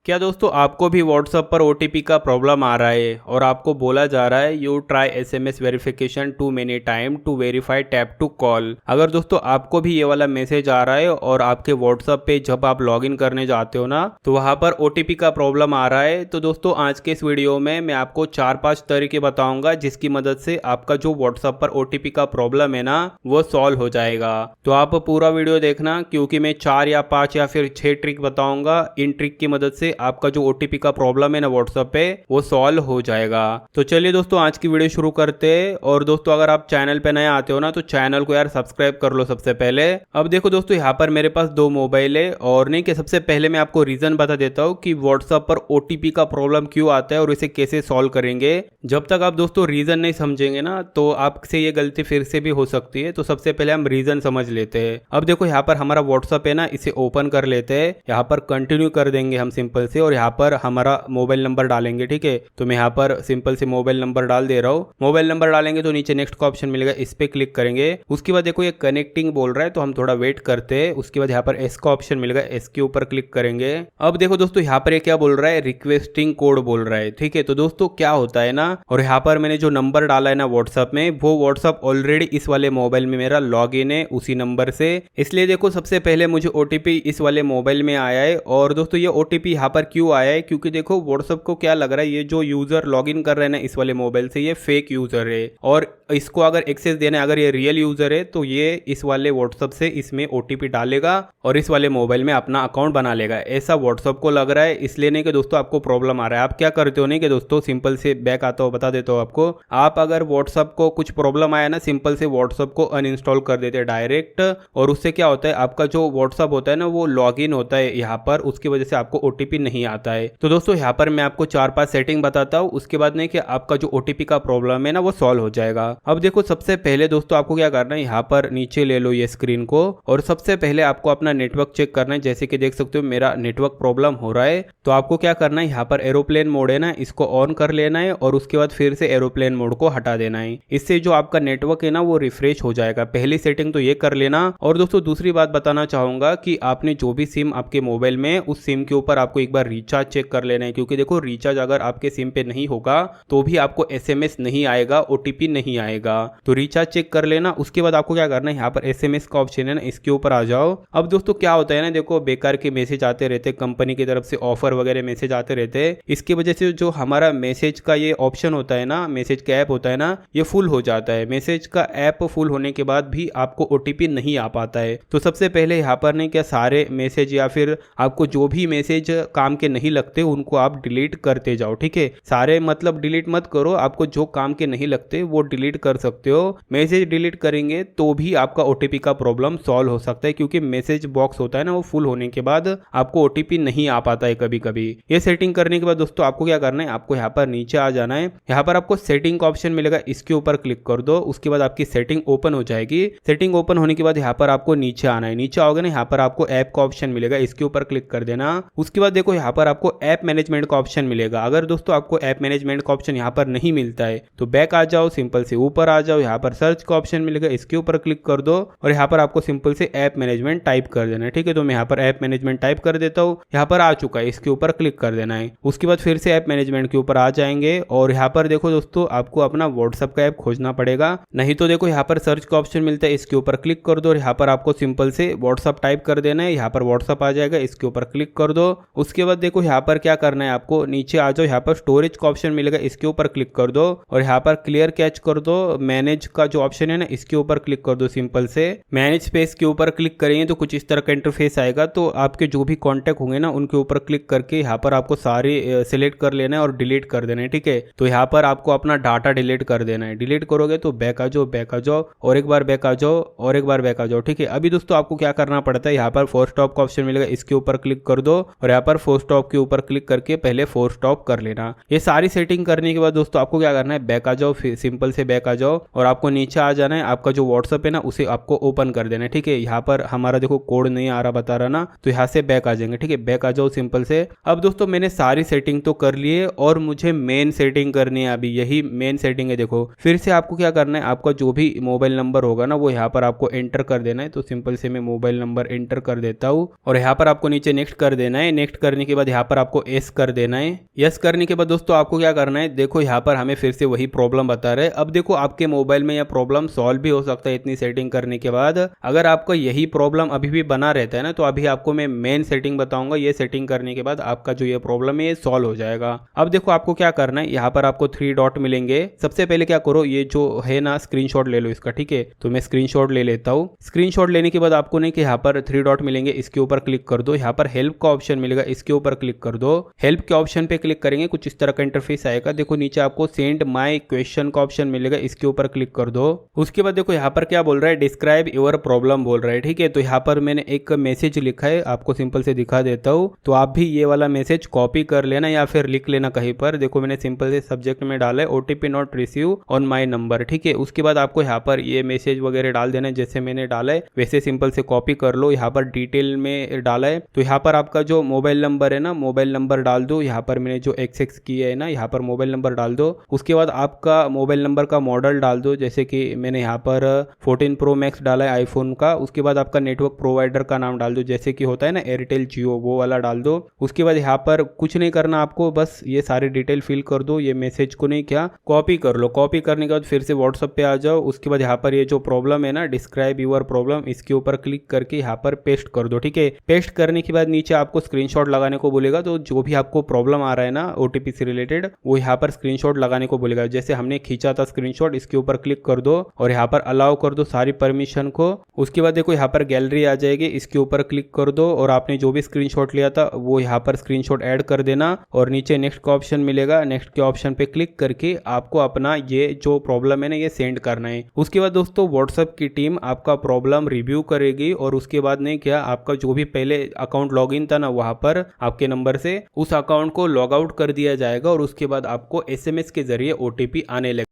क्या दोस्तों आपको भी व्हाट्सएप पर ओटीपी का प्रॉब्लम आ रहा है और आपको बोला जा रहा है you try SMS verification too many time to verify tap to call. अगर दोस्तों आपको भी ये वाला मैसेज आ रहा है और आपके व्हाट्सएप पे जब आप लॉगिन करने जाते हो ना तो वहां पर ओटीपी का प्रॉब्लम आ रहा है, तो दोस्तों आज के इस वीडियो में मैं आपको 4-5 तरीके बताऊंगा जिसकी मदद से आपका जो व्हाट्सएप पर ओटीपी का प्रॉब्लम है ना वो सॉल्व हो जाएगा। तो आप पूरा वीडियो देखना क्योंकि मैं 4 या 5 या फिर 6 ट्रिक बताऊंगा। इन ट्रिक की मदद से आपका जो ओटीपी का प्रॉब्लम है ना व्हाट्सएप पे वो सॉल्व हो जाएगा। तो चलिए दोस्तों आज की वीडियो शुरू करते हैं। और दोस्तों अगर आप चैनल पे नए आते हो ना तो चैनल को यार सब्सक्राइब कर लो सबसे पहले। अब देखो दोस्तों यहाँ पर मेरे पास 2 मोबाइल है और नहीं कि सबसे पहले मैं आपको रीजन बता देता हूँ कि व्हाट्सएप पर ओटीपी का प्रॉब्लम क्यों आता है और इसे कैसे सॉल्व करेंगे। जब तक आप दोस्तों रीजन नहीं समझेंगे ना तो आपसे ये गलती फिर से भी हो सकती है। तो सबसे पहले हम रीजन समझ लेते हैं। अब देखो यहाँ पर हमारा व्हाट्सएप है ना, इसे ओपन कर लेते हैं। यहाँ पर कंटिन्यू कर देंगे हम सिंपल से और यहाँ पर हमारा मोबाइल नंबर डालेंगे। ठीक है, तो मैं यहाँ पर सिंपल से मोबाइल नंबर डाल दे रहा हूँ। मोबाइल नंबर डालेंगे तो नीचे नेक्स्ट का ऑप्शन मिलेगा, इस पे क्लिक करेंगे। उसके बाद देखो ये कनेक्टिंग बोल रहा है तो हम थोड़ा वेट करते हैं। उसके बाद यहाँ पर एस का ऑप्शन मिलेगा, एस के ऊपर क्लिक करेंगे। अब देखो दोस्तों यहाँ पर ये क्या बोल रहा है, रिक्वेस्टिंग कोड बोल रहा है। ठीक है, तो दोस्तों क्या होता है ना, और यहाँ पर मैंने जो नंबर डाला है ना व्हाट्सएप में वो व्हाट्सएप ऑलरेडी इस वाले मोबाइल में मेरा लॉग इन है उसी नंबर से। इसलिए देखो सबसे पहले मुझे ओटीपी इस वाले मोबाइल में आया है। और दोस्तों ये ओटीपी यहाँ पर क्यों आया है, क्योंकि देखो व्हाट्सएप को क्या लग रहा है ये जो यूजर लॉगिन कर रहे हैं ना इस वाले मोबाइल से ये फेक यूजर है और इसको अगर एक्सेस देना है, अगर ये रियल यूजर है तो ये इस वाले व्हाट्सएप से इसमें ओटीपी डालेगा और इस वाले मोबाइल में अपना अकाउंट बना लेगा। ऐसा व्हाट्सएप को लग रहा है, इसलिए नहीं कि दोस्तों आपको प्रॉब्लम आ रहा है। आप क्या करते हो नहीं कि दोस्तों सिंपल से बैक आता हो, बता देता हूँ आपको। आप अगर व्हाट्सएप को कुछ प्रॉब्लम आया ना सिंपल से व्हाट्सएप को अनइंस्टॉल कर देते हैं डायरेक्ट, और उससे क्या होता है आपका जो व्हाट्सएप होता है ना वो लॉग इन होता है यहाँ पर, उसकी वजह से आपको ओटीपी नहीं आता है। तो दोस्तों यहाँ पर मैं आपको 4-5 सेटिंग बताता हूँ, उसके बाद नहीं कि आपका जो ओटीपी का प्रॉब्लम है ना वो सॉल्व हो जाएगा। अब देखो सबसे पहले दोस्तों आपको क्या करना है, यहाँ पर नीचे ले लो ये स्क्रीन को और सबसे पहले आपको अपना नेटवर्क चेक करना है। जैसे कि देख सकते हो मेरा नेटवर्क प्रॉब्लम हो रहा है, तो आपको क्या करना है यहाँ पर एरोप्लेन मोड है ना इसको ऑन कर लेना है और उसके बाद फिर से एरोप्लेन मोड को हटा देना है। इससे जो आपका नेटवर्क है ना वो रिफ्रेश हो जाएगा। पहली सेटिंग तो ये कर लेना। और दोस्तों दूसरी बात बताना चाहूंगा कि आपने जो भी सिम आपके मोबाइल में उस सिम के ऊपर आपको एक बार रिचार्ज चेक कर लेना है, क्योंकि देखो रिचार्ज अगर आपके सिम पे नहीं होगा तो भी आपको एसएमएस नहीं आएगा, ओटीपी नहीं आएगा। तो रिचार्ज चेक कर लेना। उसके बाद आपको क्या करना है यहाँ पर एसएमएस का ऑप्शन है ना इसके ऊपर आ जाओ। अब दोस्तों क्या होता है ना, देखो बेकार के मैसेज आते रहते, कंपनी की तरफ से ऑफर वगैरह मैसेज आते रहते हैं। इसकी वजह से जो हमारा मैसेज का ये ऑप्शन होता है ना, मैसेज का ऐप होता है ना, ये फुल हो जाता है। मैसेज का ऐप फुल होने के बाद भी आपको ओटीपी नहीं आ पाता है। तो सबसे पहले यहाँ पर नहीं क्या सारे मैसेज या फिर आपको जो भी मैसेज काम के नहीं लगते उनको आप डिलीट करते जाओ। ठीक है, सारे मतलब डिलीट मत करो, आपको जो काम के नहीं लगते वो डिलीट कर सकते हो। मैसेज डिलीट करेंगे तो भी आपका ओटीपी का प्रॉब्लम सॉल्व हो सकता है, क्योंकि मैसेज बॉक्स होता है ना वो फुल होने के बाद आपको ओटीपी नहीं आ पाता है कभी कभी। ये सेटिंग करने के बाद दोस्तों आपको क्या करना है, आपको यहाँ पर नीचे आ जाना है। यहाँ पर आपको सेटिंग का ऑप्शन मिलेगा, इसके ऊपर क्लिक कर दो। उसके बाद आपकी सेटिंग ओपन हो जाएगी। सेटिंग ओपन होने के बाद यहाँ पर आपको नीचे आना है। नीचे आओगे ना यहाँ पर आपको ऐप का ऑप्शन मिलेगा, इसके ऊपर क्लिक कर देना। उसके बाद देखो यहाँ पर आपको ऐप मैनेजमेंट का ऑप्शन मिलेगा। अगर दोस्तों आपको ऐप मैनेजमेंट का ऑप्शन यहाँ पर नहीं मिलता है तो बैक आ जाओ, सिंपल से ऊपर आ जाओ। यहाँ पर सर्च का ऑप्शन मिलेगा, इसके ऊपर क्लिक कर दो और यहाँ पर आपको सिंपल से ऐप मैनेजमेंट टाइप कर देना है। ठीक है, तो मैं यहाँ पर ऐप मैनेजमेंट टाइप कर देता हूँ। यहाँ पर आ चुका है, इसके ऊपर क्लिक कर देना है। उसके बाद फिर से ऐप मैनेजमेंट के ऊपर आ जाएंगे और यहाँ पर देखो दोस्तों आपको अपना व्हाट्सएप का ऐप खोजना पड़ेगा। नहीं तो देखो यहाँ पर सर्च का ऑप्शन मिलता है, इसके ऊपर क्लिक कर दो और यहाँ पर आपको सिंपल से व्हाट्सएप टाइप कर देना है। यहाँ पर व्हाट्सएप आ जाएगा, इसके ऊपर क्लिक कर दो। उसके बाद देखो यहाँ पर क्या करना है, आपको नीचे आ जाओ। यहाँ पर स्टोरेज का ऑप्शन मिलेगा, इसके ऊपर क्लिक कर दो और यहाँ पर क्लियर कैच कर दो। मैनेज का जो ऑप्शन है ना इसके ऊपर क्लिक कर दो। सिंपल से मैनेज स्पेस के ऊपर क्लिक करेंगे तो कुछ इस तरह का इंटरफेस आएगा। तो आपके जो भी कॉन्टैक्ट होंगे ना उनके ऊपर क्लिक करके यहाँ पर आपको सारे सिलेक्ट कर लेना है और डिलीट कर देना है। ठीक है, तो यहाँ पर आपको अपना डाटा डिलीट कर देना है। डिलीट करोगे तो बैक आ जाओ, बैक आ जाओ और एक बार बैक आ जाओ और एक बार बैक आ जाओ। ठीक है, अभी दोस्तों आपको क्या करना पड़ता है, यहाँ पर फोर स्टॉप का ऑप्शन मिलेगा, इसके ऊपर क्लिक कर दो और यहाँ पर फोर स्टॉप के ऊपर क्लिक करके पहले फोर स्टॉप कर लेना। ये सारी सेटिंग करने के बाद दोस्तों आपको क्या करना है, बैक आ जाओ, सिंपल से बैक आ जाओ और आपको नीचे आ जाना है। आपका जो व्हाट्सएप है ना उसे आपको ओपन कर देना है। ठीक है, यहाँ पर हमारा देखो कोड नहीं आ रहा बता रहा ना, तो यहाँ से बैक आ जाएंगे। ठीक है, बैक आ जाओ सिंपल से। अब दोस्तों मैंने सारी सेटिंग तो कर लिए और मुझे मेन सेटिंग करनी है। अभी यही मेन सेटिंग है। देखो फिर से आपको क्या करना है, आपका जो भी मोबाइल नंबर होगा ना वो यहाँ पर आपको एंटर कर देना है। तो सिंपल से मैं मोबाइल नंबर एंटर कर देता हूँ और यहाँ पर आपको नीचे नेक्स्ट कर देना है। नेक्स्ट करने के बाद यहाँ पर आपको यस कर देना है। यस करने के बाद दोस्तों आपको क्या करना है, देखो यहाँ पर हमें फिर से वही प्रॉब्लम बता रहे हैं। अब देखो आपके मोबाइल में यह प्रॉब्लम सॉल्व भी हो सकता है इतनी सेटिंग करने के बाद। अगर आपका यही प्रॉब्लम अभी भी बना रहता है ना, तो अभी आपको मैं मेन सेटिंग बताऊंगा। ये सेटिंग करने के बाद आपका जो ये प्रॉब्लम है ये सॉल्व हो जाएगा। अब देखो आपको क्या करना है, यहाँ पर आपको 3 डॉट मिलेंगे। सबसे पहले क्या करो, ये जो है ना स्क्रीनशॉट ले लो इसका, ठीक है। तो मैं स्क्रीनशॉट ले लेता हूँ। स्क्रीनशॉट लेने के बाद आपको नहीं कि यहाँ पर 3 डॉट मिलेंगे, इसके ऊपर क्लिक कर दो। यहाँ पर हेल्प का ऑप्शन मिलेगा, इसके ऊपर क्लिक कर दो। हेल्प के ऑप्शन पे क्लिक करेंगे कुछ इस तरह का इंटरफेस आएगा। देखो नीचे आपको सेंड माय क्वेश्चन का ऑप्शन मिलेगा, इसके ऊपर क्लिक कर दो। उसके बाद देखो यहाँ पर क्या बोल रहा है, डिस्क्राइब योर प्रॉब्लम बोल रहा है, ठीक है। तो यहाँ पर मैंने एक मैसेज लिखा है, आपको सिंपल से दिखा देता हूँ। तो आप भी ये वाला मैसेज कॉपी कर लेना या फिर लिख लेना कहीं पर। देखो मैंने सिंपल से सब्जेक्ट में डाला है OTP not receive on my number, ठीक है। उसके बाद आपको यहाँ पर ये मैसेज वगैरह डाल देना है, जैसे मैंने डाला है वैसे सिंपल से कॉपी कर लो। यहाँ पर डिटेल में डाला है, तो यहाँ पर आपका जो मोबाइल नंबर है ना, मोबाइल नंबर डाल दो। यहाँ पर मैंने जो एक्सेस किया है ना, यहाँ पर मोबाइल नंबर डाल दो। उसके बाद आपका मोबाइल नंबर का मॉडल डाल दो, जैसे कि मैंने यहाँ पर 14 प्रो मैक्स डाला है आईफोन का। उसके बाद आपका नेटवर्क प्रोवाइडर का नाम डाल दो, जैसे कि होता है ना एयरटेल जियो, वो वाला डाल दो। उसके बाद यहाँ पर कुछ नहीं करना आपको, बस ये सारे डिटेल फिल कर दो। ये मैसेज को नहीं क्या कॉपी कर लो। कॉपी करने के बाद फिर से व्हाट्सएप पे आ जाओ। उसके बाद यहाँ पर ये जो प्रॉब्लम है ना, डिस्क्राइब योर प्रॉब्लम, इसके ऊपर क्लिक करके यहाँ पर पेस्ट कर दो, ठीक है। पेस्ट करने के बाद नीचे आपको स्क्रीनशॉट लगाने को बोलेगा। तो जो भी आपको प्रॉब्लम आ रहा है ना ओटीपी से रिलेटेड, वो यहाँ पर स्क्रीनशॉट लगाने को बोलेगा। जैसे हमने खींचा था स्क्रीनशॉट, इसके ऊपर क्लिक कर दो और यहाँ पर अलाउ कर दो सारी परमिशन को। उसके बाद देखो यहाँ पर गैलरी आ जाएगी, इसके ऊपर क्लिक कर दो और आपने जो भी स्क्रीनशॉट लिया था वो यहाँ पर स्क्रीनशॉट ऐड कर देना। और नीचे नेक्स्ट का ऑप्शन मिलेगा, नेक्स्ट के ऑप्शन पे क्लिक करके आपको अपना ये जो प्रॉब्लम है ना ये सेंड करना है। उसके बाद दोस्तों व्हाट्सएप की टीम आपका प्रॉब्लम रिव्यू करेगी और उसके बाद नहीं क्या, आपका जो भी पहले अकाउंट लॉगिन था ना वहां पर आपके नंबर से, उस अकाउंट को लॉग आउट कर दिया जाएगा और उसके बाद आपको एसएमएस के जरिए ओटीपी आने लगेगा।